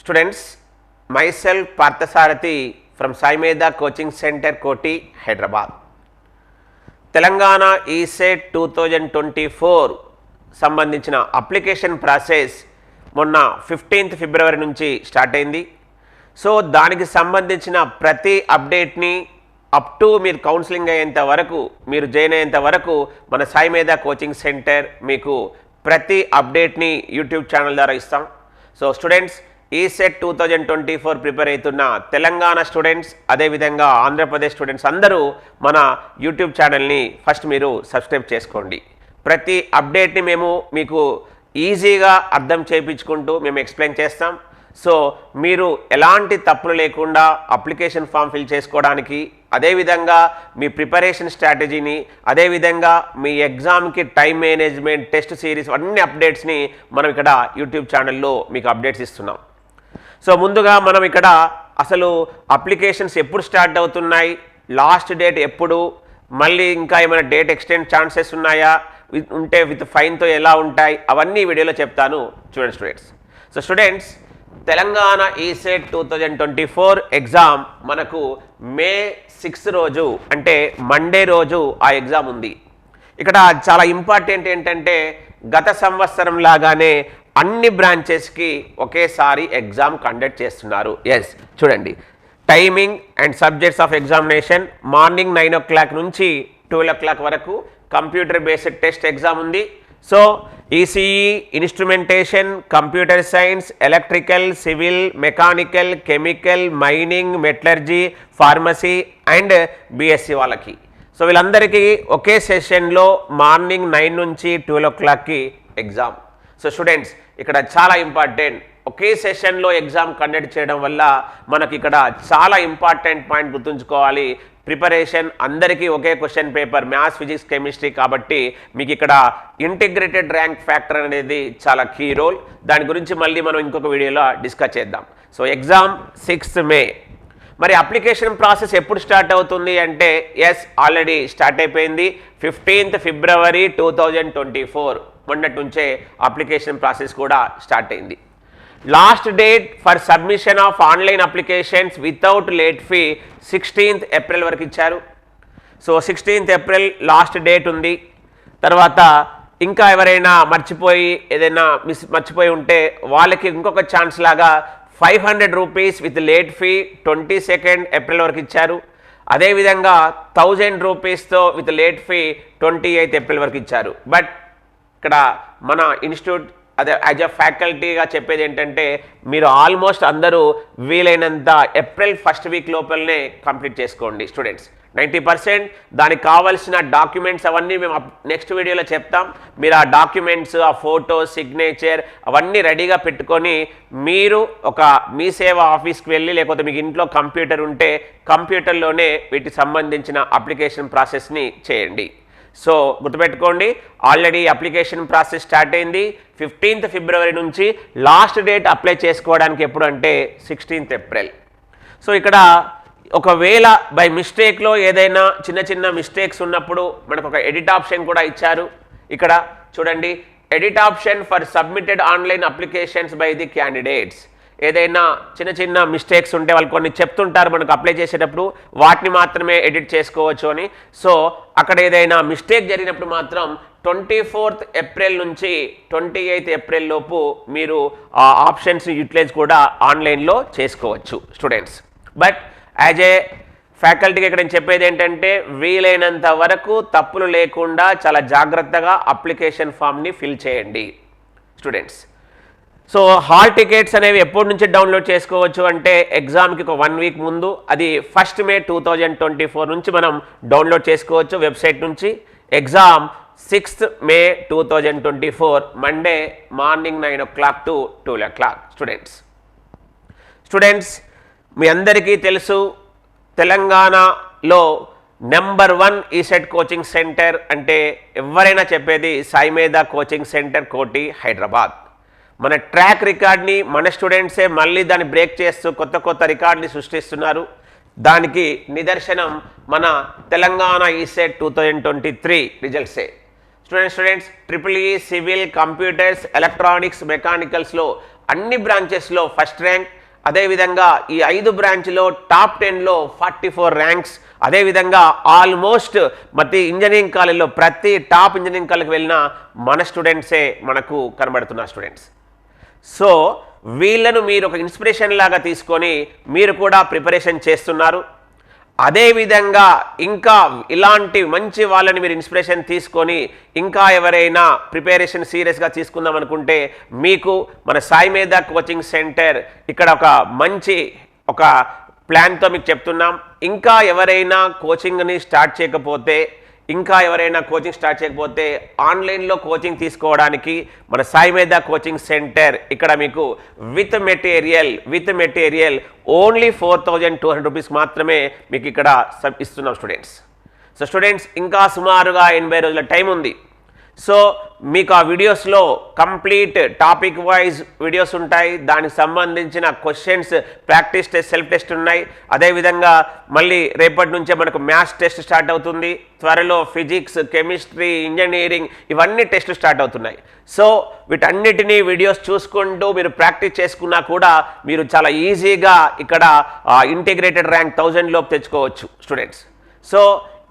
Students, myself Parthasarathi from Sai Medha Coaching Center, Koti, Hyderabad. Telangana ESET 2024 సంబంధించిన application process మొన్న 15th ఫిబ్రవరి నుంచి start అయింది. So దానికి సంబంధించిన ప్రతి అప్డేట్ని అప్ టు మీరు కౌన్సిలింగ్ అయ్యేంత వరకు, మీరు జాయిన్ అయ్యేంత వరకు మన సాయి మేధా కోచింగ్ సెంటర్ మీకు ప్రతి అప్డేట్ని యూట్యూబ్ ఛానల్ ద్వారా ఇస్తాం. సో స్టూడెంట్స్, ఈసెట్ 2024 ప్రిపేర్ అవుతున్న తెలంగాణ స్టూడెంట్స్, అదేవిధంగా ఆంధ్రప్రదేశ్ స్టూడెంట్స్ అందరూ మన యూట్యూబ్ ఛానల్ని ఫస్ట్ మీరు సబ్స్క్రైబ్ చేసుకోండి. ప్రతి అప్డేట్ని మేము మీకు ఈజీగా అర్థం చేయించుకుంటూ మేము ఎక్స్ప్లెయిన్ చేస్తాం. సో మీరు ఎలాంటి తప్పులు లేకుండా అప్లికేషన్ ఫామ్ ఫిల్ చేసుకోవడానికి, అదేవిధంగా మీ ప్రిపరేషన్ స్ట్రాటజీని, అదేవిధంగా మీ ఎగ్జామ్కి టైం మేనేజ్మెంట్, టెస్ట్ సిరీస్ అన్ని అప్డేట్స్ని మనం ఇక్కడ యూట్యూబ్ ఛానల్లో మీకు అప్డేట్స్ ఇస్తున్నాం. సో ముందుగా మనం ఇక్కడ అసలు అప్లికేషన్స్ ఎప్పుడు స్టార్ట్ అవుతున్నాయి, లాస్ట్ డేట్ ఎప్పుడు, మళ్ళీ ఇంకా ఏమైనా డేట్ ఎక్స్టెండ్ ఛాన్సెస్ ఉన్నాయా, ఉంటే విత్ ఫైన్తో ఎలా ఉంటాయి, అవన్నీ వీడియోలో చెప్తాను. చూడండి students. So students, Telangana ECET 2024 exam మనకు మే 6 రోజు, అంటే మండే రోజు ఆ ఎగ్జామ్ ఉంది. ఇక్కడ చాలా ఇంపార్టెంట్ ఏంటంటే, గత సంవత్సరం లాగానే అన్ని బ్రాంచెస్కి ఒకేసారి ఎగ్జామ్ కండక్ట్ చేస్తున్నారు. ఎస్, చూడండి, timing and subjects of examination morning 9 o'clock నుంచి 12 o'clock వరకు కంప్యూటర్ బేస్డ్ టెస్ట్ ఎగ్జామ్ ఉంది. So ECE, instrumentation, computer science, electrical, civil, mechanical, chemical, mining, metallurgy, pharmacy and BSc వాళ్ళకి. సో వీళ్ళందరికీ ఒకే సెషన్లో మార్నింగ్ 9 నుంచి 12 o'clockకి exam. So students, ఇక్కడ చాలా important, ఒకే సెషన్లో ఎగ్జామ్ కండక్ట్ చేయడం వల్ల మనకి ఇక్కడ చాలా ఇంపార్టెంట్ పాయింట్ గుర్తుంచుకోవాలి. ప్రిపరేషన్ అందరికీ ఒకే question paper, maths, physics, chemistry, కాబట్టి మీకు ఇక్కడ ఇంటిగ్రేటెడ్ ర్యాంక్ ఫ్యాక్టర్ అనేది చాలా కీ రోల్. దాని గురించి మళ్ళీ మనం ఇంకొక వీడియోలో డిస్కస్ చేద్దాం. సో ఎగ్జామ్ 6th మే. మరి అప్లికేషన్ ప్రాసెస్ ఎప్పుడు స్టార్ట్ అవుతుంది అంటే, ఎస్, ఆల్రెడీ స్టార్ట్ అయిపోయింది. 15th ఫిబ్రవరి 2024 మొన్నటి నుంచే అప్లికేషన్ ప్రాసెస్ కూడా స్టార్ట్ అయింది. Last date for submission of online applications without late fee 16th April వరకు ఇచ్చారు. So 16th April last date ఉంది. తర్వాత ఇంకా ఎవరైనా ఏదైనా మర్చిపోయి ఉంటే వాళ్ళకి ఇంకొక ఛాన్స్ లాగా 500 rupees with late fee 22nd April వరకు ఇచ్చారు. అదేవిధంగా 1000 రూపీస్తో with late fee 28th April వరకు ఇచ్చారు. బట్ ఇక్కడ మన ఇన్స్టిట్యూట్ యాజ్ అ ఫ్యాకల్టీగా చెప్పేది ఏంటంటే, మీరు ఆల్మోస్ట్ అందరూ వీలైనంత ఏప్రిల్ 1st వీక్ లోపలనే కంప్లీట్ చేసుకోండి స్టూడెంట్స్. 90% దానికి కావాల్సిన డాక్యుమెంట్స్ అవన్నీ మేము నెక్స్ట్ వీడియోలో చెప్తాం. మీరు ఆ డాక్యుమెంట్స్, ఆ ఫోటో, సిగ్నేచర్ అవన్నీ రెడీగా పెట్టుకొని మీరు ఒక మీ సేవా ఆఫీస్కి వెళ్ళి, లేకపోతే మీకు ఇంట్లో కంప్యూటర్ ఉంటే కంప్యూటర్లోనే వీటికి సంబంధించిన అప్లికేషన్ ప్రాసెస్ని చేయండి. సో గుర్తుపెట్టుకోండి, ఆల్రెడీ అప్లికేషన్ ప్రాసెస్ స్టార్ట్ అయింది 15th ఫిబ్రవరి నుంచి. లాస్ట్ డేట్ అప్లై చేసుకోవడానికి ఎప్పుడు అంటే 16th ఏప్రిల్. సో ఇక్కడ ఒకవేళ బై మిస్టేక్లో ఏదైనా చిన్న మిస్టేక్స్ ఉన్నప్పుడు మనకు ఒక ఎడిట్ ఆప్షన్ కూడా ఇచ్చారు. ఇక్కడ చూడండి, edit option for submitted online applications by the candidates. ఏదైనా చిన్న మిస్టేక్స్ ఉంటే వాళ్ళు కొన్ని చెప్తుంటారు మనకు అప్లై చేసేటప్పుడు, వాటిని మాత్రమే ఎడిట్ చేసుకోవచ్చు అని. సో అక్కడ ఏదైనా మిస్టేక్ జరిగినప్పుడు మాత్రం 24th ఏప్రిల్ నుంచి 28th ఏప్రిల్ లోపు మీరు ఆ ఆప్షన్స్ యూటిలైజ్ కూడా ఆన్లైన్లో చేసుకోవచ్చు స్టూడెంట్స్. బట్ యాజ్ ఏ ఫ్యాకల్టీకి ఇక్కడ నేను చెప్పేది ఏంటంటే, వీలైనంత వరకు తప్పులు లేకుండా చాలా జాగ్రత్తగా అప్లికేషన్ ఫామ్ని ఫిల్ చేయండి స్టూడెంట్స్. సో హాల్ టికెట్స్ అనేవి ఎప్పటి నుంచి డౌన్లోడ్ చేసుకోవచ్చు అంటే, ఎగ్జామ్కి ఒక 1 వీక్ ముందు, అది 1st మే 2024 నుంచి మనం డౌన్లోడ్ చేసుకోవచ్చు వెబ్సైట్ నుంచి. Exam 6th May 2024 Monday morning 9 o'clock to 12 o'clock students, మీ అందరికీ తెలుసు, తెలంగాణలో నెంబర్ 1 ఈసెట్ కోచింగ్ సెంటర్ అంటే ఎవరైనా చెప్పేది సాయి మేధా కోచింగ్ సెంటర్, కోటి, హైదరాబాద్. మన ట్రాక్ రికార్డ్ని మన స్టూడెంట్సే మళ్ళీ దాన్ని బ్రేక్ చేస్తూ కొత్త రికార్డుని సృష్టిస్తున్నారు. దానికి నిదర్శనం మన తెలంగాణ ఈసెట్ 2023 రిజల్ట్సే. Students triple E, civil, computers, electronics, మెకానికల్స్లో అన్ని బ్రాంచెస్లో ఫస్ట్ ర్యాంక్, అదేవిధంగా ఈ 5 బ్రాంచ్లో టాప్ 10లో 44 ర్యాంక్స్. అదేవిధంగా ఆల్మోస్ట్ ప్రతి ఇంజనీరింగ్ కాలేజ్లో ప్రతి టాప్ ఇంజనీరింగ్ కాలేజ్కి వెళ్ళిన మన స్టూడెంట్సే మనకు కనబడుతున్న స్టూడెంట్స్. సో వీళ్ళను మీరు ఒక ఇన్స్పిరేషన్ లాగా తీసుకొని మీరు కూడా ప్రిపరేషన్ చేస్తున్నారు. అదేవిధంగా ఇంకా ఇలాంటి మంచి వాళ్ళని మీరు ఇన్స్పిరేషన్ తీసుకొని ఇంకా ఎవరైనా ప్రిపరేషన్ సీరియస్గా తీసుకుందాం అనుకుంటే మీకు మన సాయి మేధా కోచింగ్ సెంటర్ ఇక్కడ ఒక మంచి ఒక ప్లాన్తో మీకు చెప్తున్నాం. ఇంకా ఎవరైనా కోచింగ్ని స్టార్ట్ చేయకపోతే ఆన్లైన్లో కోచింగ్ తీసుకోవడానికి మన సాయి మేధా కోచింగ్ సెంటర్ ఇక్కడ మీకు విత్ మెటీరియల్ ఓన్లీ 4200 రూపీస్ మాత్రమే మీకు ఇక్కడ ఇస్తున్నాం స్టూడెంట్స్. సో స్టూడెంట్స్ ఇంకా సుమారుగా 80 రోజుల టైం ఉంది. సో మీకు ఆ వీడియోస్లో కంప్లీట్ టాపిక్ వైజ్ వీడియోస్ ఉంటాయి. దానికి సంబంధించిన questions, practice test, self test ఉన్నాయి. అదేవిధంగా మళ్ళీ రేపటి నుంచే మనకు మ్యాథ్స్ టెస్ట్ స్టార్ట్ అవుతుంది. త్వరలో ఫిజిక్స్, కెమిస్ట్రీ, ఇంజనీరింగ్ ఇవన్నీ టెస్టులు స్టార్ట్ అవుతున్నాయి. సో వీటన్నిటినీ వీడియోస్ చూసుకుంటూ మీరు ప్రాక్టీస్ చేసుకున్నా కూడా మీరు చాలా ఈజీగా ఇక్కడ ఇంటిగ్రేటెడ్ ర్యాంక్ 1000 లోపు తెచ్చుకోవచ్చు స్టూడెంట్స్. సో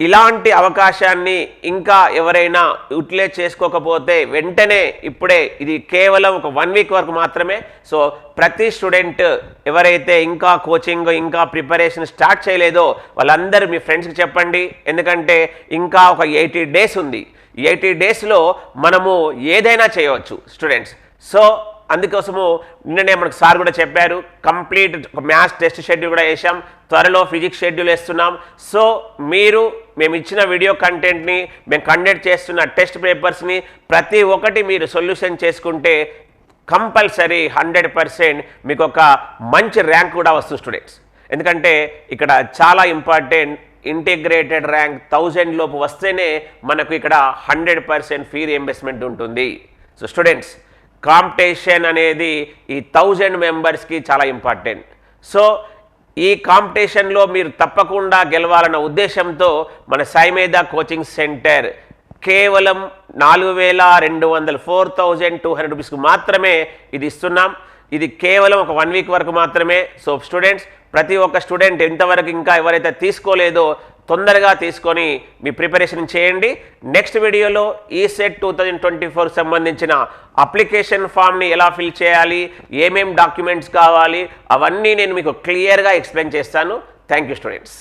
ఇలాంటి అవకాశాన్ని ఇంకా ఎవరైనా యూటిలైజ్ చేసుకోకపోతే వెంటనే ఇప్పుడే, ఇది కేవలం ఒక 1 వీక్ వరకు మాత్రమే. సో ప్రతి స్టూడెంట్ ఎవరైతే ఇంకా కోచింగ్ ఇంకా ప్రిపరేషన్ స్టార్ట్ చేయలేదో వాళ్ళందరూ మీ ఫ్రెండ్స్కి చెప్పండి. ఎందుకంటే ఇంకా ఒక 80 డేస్ ఉంది. 80 డేస్లో మనము ఏదైనా చేయవచ్చు స్టూడెంట్స్. సో అందుకోసము నిన్ననే మనకు సార్ కూడా చెప్పారు, కంప్లీట్ ఒక మ్యాథ్స్ టెస్ట్ షెడ్యూల్ కూడా వేసాం. త్వరలో ఫిజిక్స్ షెడ్యూల్ వేస్తున్నాం. సో మేము ఇచ్చిన వీడియో కంటెంట్ని, మేము కండక్ట్ చేస్తున్న టెస్ట్ పేపర్స్ని ప్రతి ఒక్కటి మీరు సొల్యూషన్ చేసుకుంటే కంపల్సరీ 100% మీకు ఒక మంచి ర్యాంక్ కూడా వస్తుంది స్టూడెంట్స్. ఎందుకంటే ఇక్కడ చాలా ఇంపార్టెంట్, ఇంటిగ్రేటెడ్ ర్యాంక్ 1000 లోపు వస్తేనే మనకు ఇక్కడ 100% ఫీ రీయింబర్స్మెంట్ ఉంటుంది. సో స్టూడెంట్స్, కాంపిటీషన్ అనేది ఈ 1000 మెంబర్స్కి చాలా ఇంపార్టెంట్. సో ఈ కాంపిటీషన్లో మీరు తప్పకుండా గెలవాలన్న ఉద్దేశంతో మన సాయి మేధా కోచింగ్ సెంటర్ కేవలం 4200 4200 రూపీస్కి మాత్రమే ఇది ఇస్తున్నాం. ఇది కేవలం ఒక 1 వీక్ వరకు మాత్రమే. సో స్టూడెంట్స్, ప్రతి ఒక్క స్టూడెంట్ ఇంతవరకు ఇంకా ఎవరైతే తీసుకోలేదో తొందరగా తీసుకొని మీ ప్రిపరేషన్ చేయండి. నెక్స్ట్ వీడియోలో ఈసెట్ 2024 సంబంధించిన అప్లికేషన్ ఫామ్ని ఎలా ఫిల్ చేయాలి, ఏమేం డాక్యుమెంట్స్ కావాలి, అవన్నీ నేను మీకు క్లియర్గా ఎక్స్ప్లెయిన్ చేస్తాను. Thank you students.